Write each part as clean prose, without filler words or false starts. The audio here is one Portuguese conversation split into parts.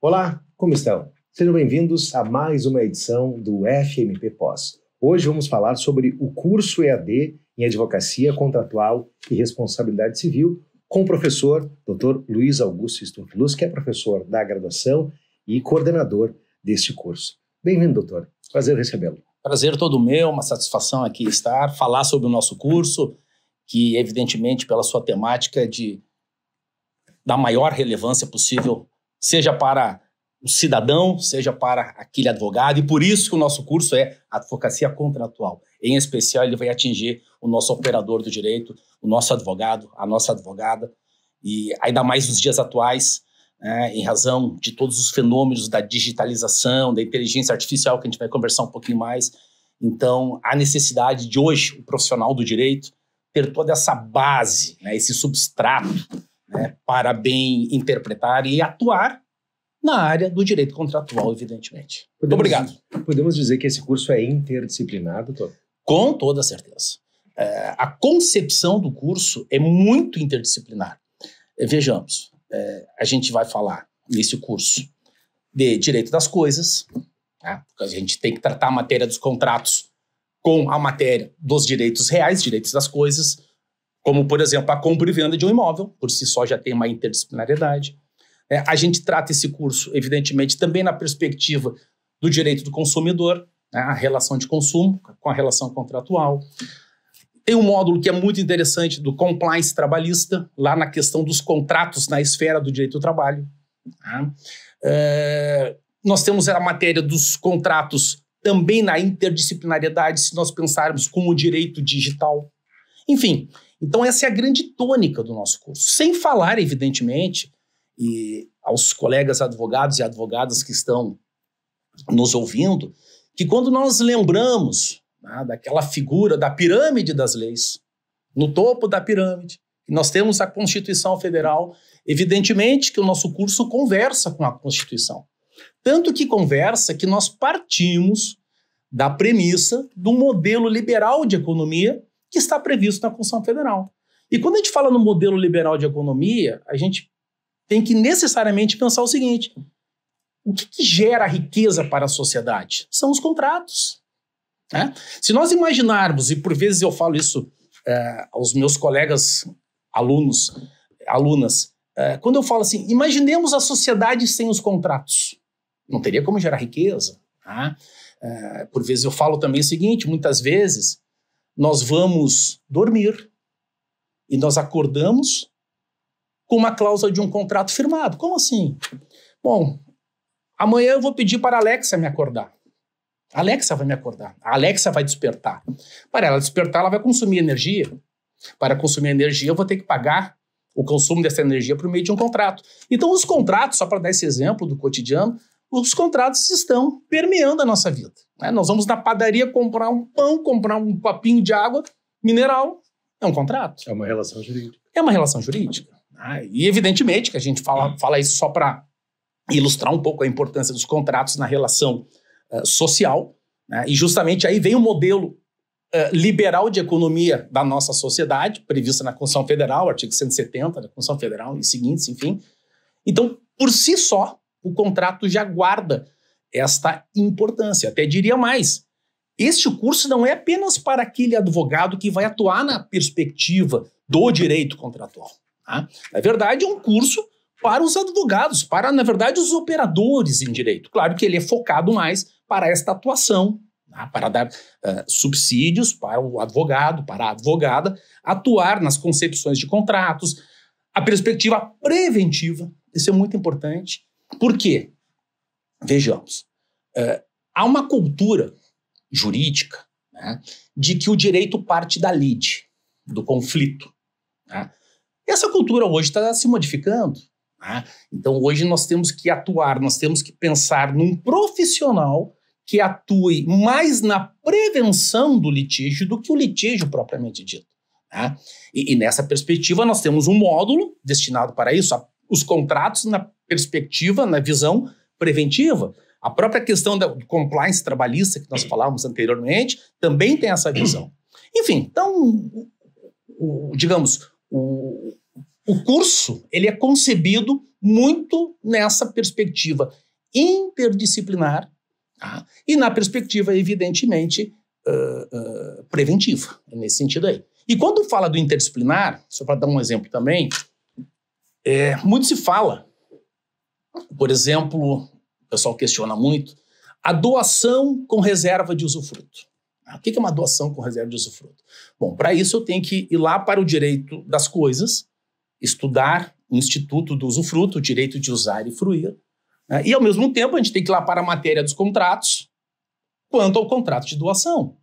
Olá, como estão? Sejam bem-vindos a mais uma edição do FMP Pós. Hoje vamos falar sobre o curso EAD em Advocacia Contratual e Responsabilidade Civil com o professor Dr. Luiz Augusto Stunflus, que é professor da graduação e coordenador deste curso. Bem-vindo, doutor. Prazer recebê-lo. Prazer todo meu, uma satisfação aqui estar, falar sobre o nosso curso, que evidentemente pela sua temática é da maior relevância possível, seja para o cidadão, seja para aquele advogado, e por isso que o nosso curso é Advocacia Contratual. Em especial, ele vai atingir o nosso operador do direito, o nosso advogado, a nossa advogada, e ainda mais nos dias atuais, em razão de todos os fenômenos da digitalização, da inteligência artificial, que a gente vai conversar um pouquinho mais. Então, a necessidade de hoje, o profissional do direito, ter toda essa base, esse substrato, para bem interpretar e atuar na área do direito contratual, evidentemente. Muito obrigado. Podemos dizer que esse curso é interdisciplinar, doutor? Com toda certeza. A concepção do curso é muito interdisciplinar. Vejamos, a gente vai falar nesse curso de direito das coisas, porque a gente tem que tratar a matéria dos contratos com a matéria dos direitos reais, direitos das coisas, como, por exemplo, a compra e venda de um imóvel, por si só já tem uma interdisciplinariedade. A gente trata esse curso, evidentemente, também na perspectiva do direito do consumidor, a relação de consumo com a relação contratual. Tem um módulo que é muito interessante do compliance trabalhista, lá na questão dos contratos na esfera do direito do trabalho. Nós temos a matéria dos contratos também na interdisciplinariedade, se nós pensarmos como o direito digital. Enfim, então essa é a grande tônica do nosso curso. Sem falar, evidentemente, e aos colegas advogados e advogadas que estão nos ouvindo, que quando nós lembramos daquela figura da pirâmide das leis, no topo da pirâmide, nós temos a Constituição Federal, evidentemente que o nosso curso conversa com a Constituição. Tanto que conversa que nós partimos da premissa do modelo liberal de economia que está previsto na Constituição Federal. E quando a gente fala no modelo liberal de economia, a gente tem que necessariamente pensar o seguinte: o que gera riqueza para a sociedade? São os contratos. Se nós imaginarmos, e por vezes eu falo isso aos meus colegas alunas, quando eu falo assim, imaginemos a sociedade sem os contratos. Não teria como gerar riqueza. Por vezes eu falo também o seguinte, muitas vezes nós vamos dormir e nós acordamos com uma cláusula de um contrato firmado. Como assim? Bom, amanhã eu vou pedir para a Alexa me acordar. A Alexa vai me acordar. A Alexa vai despertar. Para ela despertar, ela vai consumir energia. Para consumir energia, eu vou ter que pagar o consumo dessa energia por meio de um contrato. Então, os contratos, só para dar esse exemplo do cotidiano, os contratos estão permeando a nossa vida. Nós vamos na padaria comprar um pão, comprar um copinho de água mineral. É um contrato. É uma relação jurídica. É uma relação jurídica. E evidentemente que a gente fala isso só para ilustrar um pouco a importância dos contratos na relação social, e justamente aí vem o modelo liberal de economia da nossa sociedade, previsto na Constituição Federal, artigo 170 da Constituição Federal e seguintes, enfim. Então, por si só, o contrato já guarda esta importância. Até diria mais, este curso não é apenas para aquele advogado que vai atuar na perspectiva do direito contratual. Na verdade, é um curso para os advogados, para, na verdade, os operadores em direito. Claro que ele é focado mais para esta atuação, para dar subsídios para o advogado, para a advogada, atuar nas concepções de contratos, a perspectiva preventiva, isso é muito importante. Por quê? Vejamos, há uma cultura jurídica de que o direito parte da lide, do conflito. Essa cultura hoje está se modificando. Então, hoje nós temos que atuar, nós temos que pensar num profissional que atue mais na prevenção do litígio do que o litígio propriamente dito. E nessa perspectiva, nós temos um módulo destinado para isso, os contratos na perspectiva, na visão preventiva. A própria questão do compliance trabalhista que nós falávamos anteriormente também tem essa visão. Enfim, então, digamos, o curso ele é concebido muito nessa perspectiva interdisciplinar, tá? E na perspectiva, evidentemente, preventiva, nesse sentido aí. E quando fala do interdisciplinar, só para dar um exemplo também, muito se fala, por exemplo, o pessoal questiona muito, a doação com reserva de usufruto. O que é uma doação com reserva de usufruto? Bom, para isso eu tenho que ir lá para o direito das coisas, estudar o Instituto do Usufruto, o direito de usar e fruir, né? E, ao mesmo tempo, a gente tem que ir lá para a matéria dos contratos, quanto ao contrato de doação.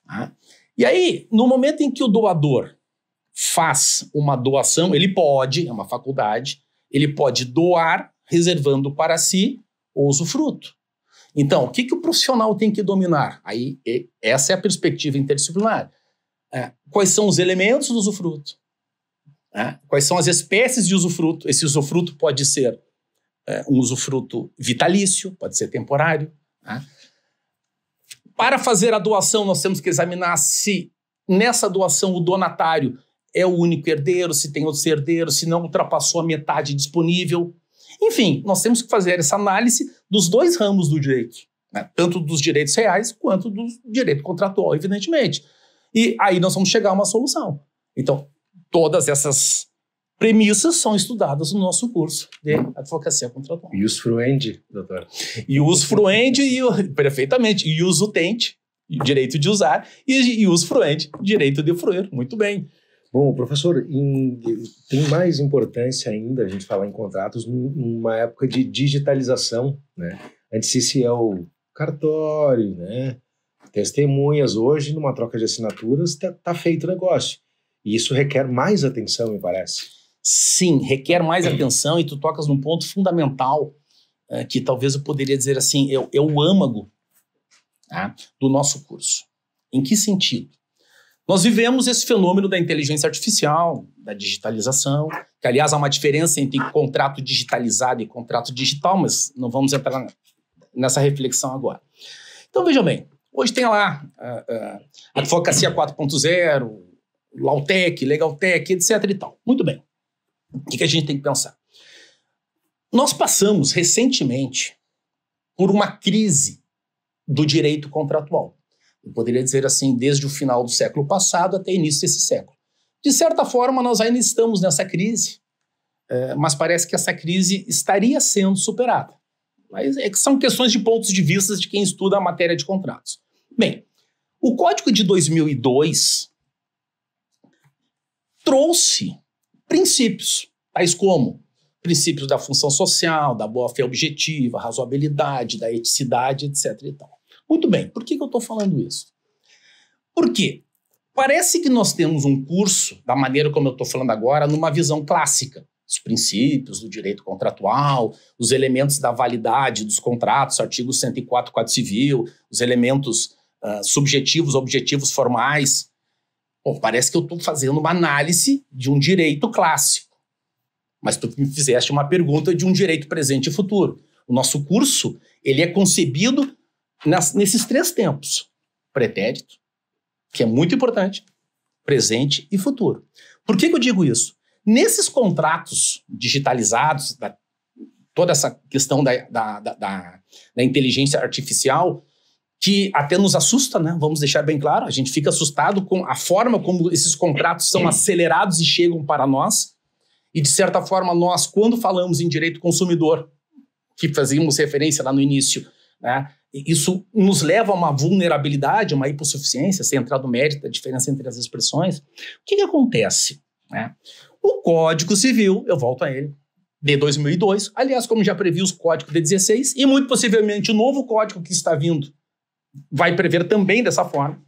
Tá? E aí, no momento em que o doador faz uma doação, ele pode, é uma faculdade, ele pode doar reservando para si o usufruto. Então, o que o profissional tem que dominar? Aí, essa é a perspectiva interdisciplinar. Quais são os elementos do usufruto? Quais são as espécies de usufruto? Esse usufruto pode ser um usufruto vitalício, pode ser temporário. Para fazer a doação, nós temos que examinar se nessa doação o donatário é o único herdeiro, se tem outros herdeiros, se não ultrapassou a metade disponível. Enfim, nós temos que fazer essa análise dos dois ramos do direito, né? Tanto dos direitos reais quanto do direito contratual, evidentemente. E aí nós vamos chegar a uma solução. Então, todas essas premissas são estudadas no nosso curso de advocacia contratual. Ius fruendi, doutor. Ius fruendi, perfeitamente. Ius utente, direito de usar, e ius fruendi, direito de fruir. Muito bem. Bom, professor, tem mais importância ainda a gente falar em contratos numa época de digitalização, né? Antes esse é o cartório, né? Testemunhas. Hoje, numa troca de assinaturas, tá feito o negócio. E isso requer mais atenção, me parece. Sim, requer mais atenção, e tu tocas num ponto fundamental, que talvez eu poderia dizer assim, é o âmago, tá, do nosso curso. Em que sentido? Nós vivemos esse fenômeno da inteligência artificial, da digitalização, que aliás há uma diferença entre contrato digitalizado e contrato digital, mas não vamos entrar nessa reflexão agora. Então veja bem, hoje tem lá a advocacia 4.0, Lautec, Legaltec, etc. e tal. Muito bem. O que a gente tem que pensar? Nós passamos recentemente por uma crise do direito contratual. Eu poderia dizer assim, desde o final do século passado até o início desse século. De certa forma, nós ainda estamos nessa crise, mas parece que essa crise estaria sendo superada. Mas são questões de pontos de vista de quem estuda a matéria de contratos. Bem, o Código de 2002 trouxe princípios, tais como princípios da função social, da boa-fé objetiva, razoabilidade, da eticidade, etc. e tal. Muito bem, por que eu estou falando isso? Porque parece que nós temos um curso, da maneira como eu estou falando agora, numa visão clássica. Os princípios do direito contratual, os elementos da validade dos contratos, artigo 104 do Código Civil, os elementos subjetivos, objetivos formais. Bom, parece que eu estou fazendo uma análise de um direito clássico. Mas tu me fizeste uma pergunta de um direito presente e futuro. O nosso curso, ele é concebido nesses três tempos. Pretérito, que é muito importante, presente e futuro. Por que eu digo isso? Nesses contratos digitalizados, toda essa questão da inteligência artificial, que até nos assusta, né? Vamos deixar bem claro, a gente fica assustado com a forma como esses contratos são acelerados e chegam para nós. E, de certa forma, nós, quando falamos em direito consumidor, que fazíamos referência lá no início, né? Isso nos leva a uma vulnerabilidade, uma hipossuficiência, sem entrar no mérito da diferença entre as expressões. O que acontece? Né? O Código Civil, eu volto a ele, de 2002, aliás, como já previu os códigos de 16, e muito possivelmente o novo código que está vindo vai prever também dessa forma,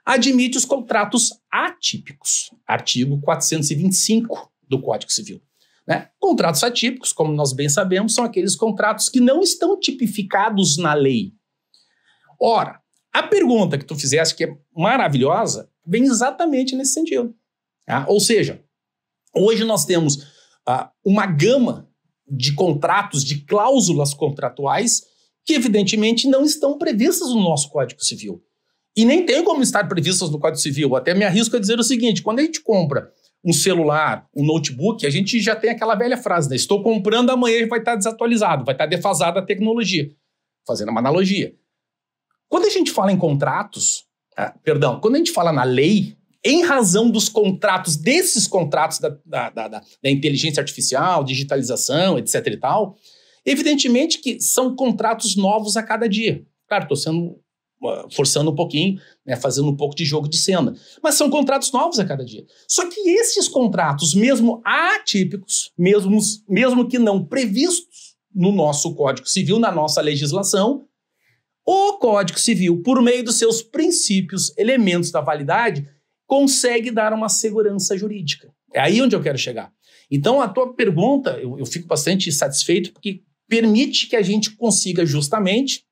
admite os contratos atípicos, artigo 425 do Código Civil. Né? Contratos atípicos, como nós bem sabemos, são aqueles contratos que não estão tipificados na lei. Ora, a pergunta que tu fizeste, que é maravilhosa, vem exatamente nesse sentido. Tá? Ou seja, hoje nós temos uma gama de contratos, de cláusulas contratuais, que evidentemente não estão previstas no nosso Código Civil. E nem tem como estar previstas no Código Civil. Até me arrisco a dizer o seguinte, quando a gente compra um celular, um notebook, a gente já tem aquela velha frase, né? Estou comprando, amanhã vai estar desatualizado, vai estar defasada a tecnologia. Fazendo uma analogia. Quando a gente fala em contratos, quando a gente fala na lei, em razão dos contratos, desses contratos da inteligência artificial, digitalização, etc. e tal, evidentemente que são contratos novos a cada dia. Claro, estou forçando um pouquinho, né, fazendo um pouco de jogo de cena. Mas são contratos novos a cada dia. Só que esses contratos, mesmo atípicos, mesmo que não previstos no nosso Código Civil, na nossa legislação, o Código Civil, por meio dos seus princípios, elementos da validade, consegue dar uma segurança jurídica. É aí onde eu quero chegar. Então, a tua pergunta, eu fico bastante satisfeito, porque permite que a gente consiga justamente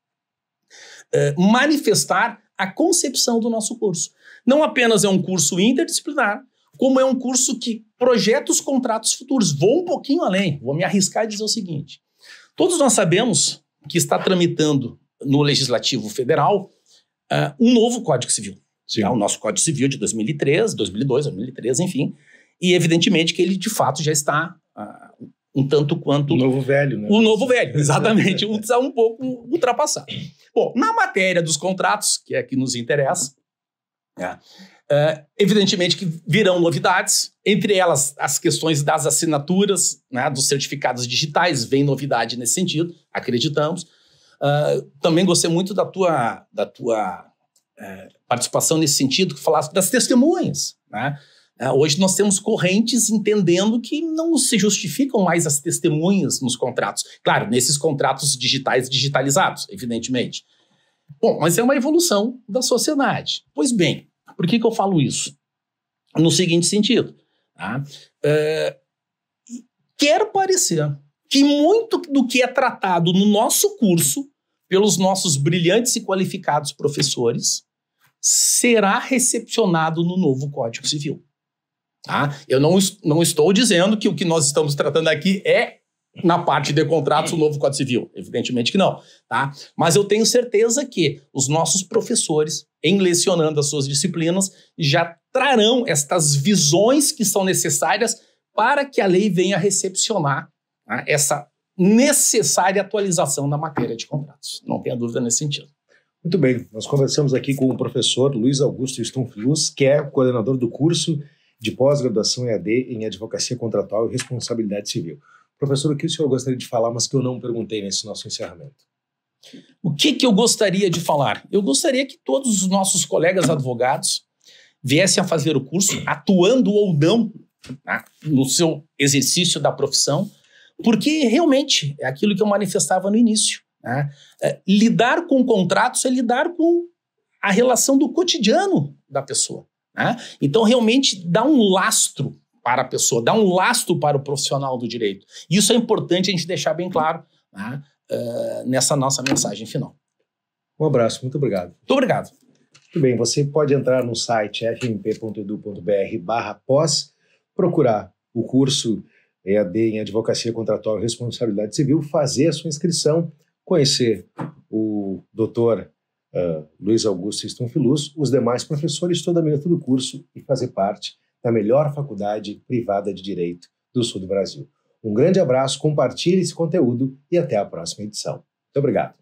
manifestar a concepção do nosso curso. Não apenas é um curso interdisciplinar, como é um curso que projeta os contratos futuros. Vou um pouquinho além, vou me arriscar a dizer o seguinte. Todos nós sabemos que está tramitando no Legislativo Federal um novo Código Civil. O nosso Código Civil de 2003, 2002, 2003, enfim. E evidentemente que ele de fato já está um tanto quanto... O novo velho, né? O novo velho, exatamente. Um pouco ultrapassado. Bom, na matéria dos contratos, que é que nos interessa, evidentemente que virão novidades, entre elas as questões das assinaturas, né, dos certificados digitais, vem novidade nesse sentido, acreditamos. Também gostei muito da tua participação nesse sentido, que falasse das testemunhas, né? Hoje nós temos correntes entendendo que não se justificam mais as testemunhas nos contratos. Claro, nesses contratos digitais digitalizados, evidentemente. Bom, mas é uma evolução da sociedade. Pois bem, por que eu falo isso? No seguinte sentido. Tá? Quero parecer que muito do que é tratado no nosso curso, pelos nossos brilhantes e qualificados professores, será recepcionado no novo Código Civil. Tá? Eu não estou dizendo que o que nós estamos tratando aqui é, na parte de contratos, o novo Código Civil. Evidentemente que não. Tá? Mas eu tenho certeza que os nossos professores, em lecionando as suas disciplinas, já trarão estas visões que são necessárias para que a lei venha recepcionar, tá, essa necessária atualização na matéria de contratos. Não tenha dúvida nesse sentido. Muito bem, nós conversamos aqui com o professor Luiz Augusto Stumpf-Luz, que é coordenador do curso de pós-graduação EAD em Advocacia Contratual e Responsabilidade Civil. Professor, o que o senhor gostaria de falar, mas que eu não perguntei nesse nosso encerramento? O que eu gostaria de falar? Eu gostaria que todos os nossos colegas advogados viessem a fazer o curso, atuando ou não, tá, no seu exercício da profissão, porque realmente é aquilo que eu manifestava no início. Né? Lidar com contratos é lidar com a relação do cotidiano da pessoa. Né? Então, realmente, dá um lastro para a pessoa, dá um lastro para o profissional do direito. Isso é importante a gente deixar bem claro, né, nessa nossa mensagem final. Um abraço, muito obrigado. Muito obrigado. Muito bem, você pode entrar no site fmp.edu.br/pós, procurar o curso EAD em Advocacia Contratual e Responsabilidade Civil, fazer a sua inscrição, conhecer o doutor Luiz Augusto Stumpf-Luz, os demais professores, toda a minuta do curso e fazer parte da melhor faculdade privada de Direito do sul do Brasil. Um grande abraço, compartilhe esse conteúdo e até a próxima edição. Muito obrigado.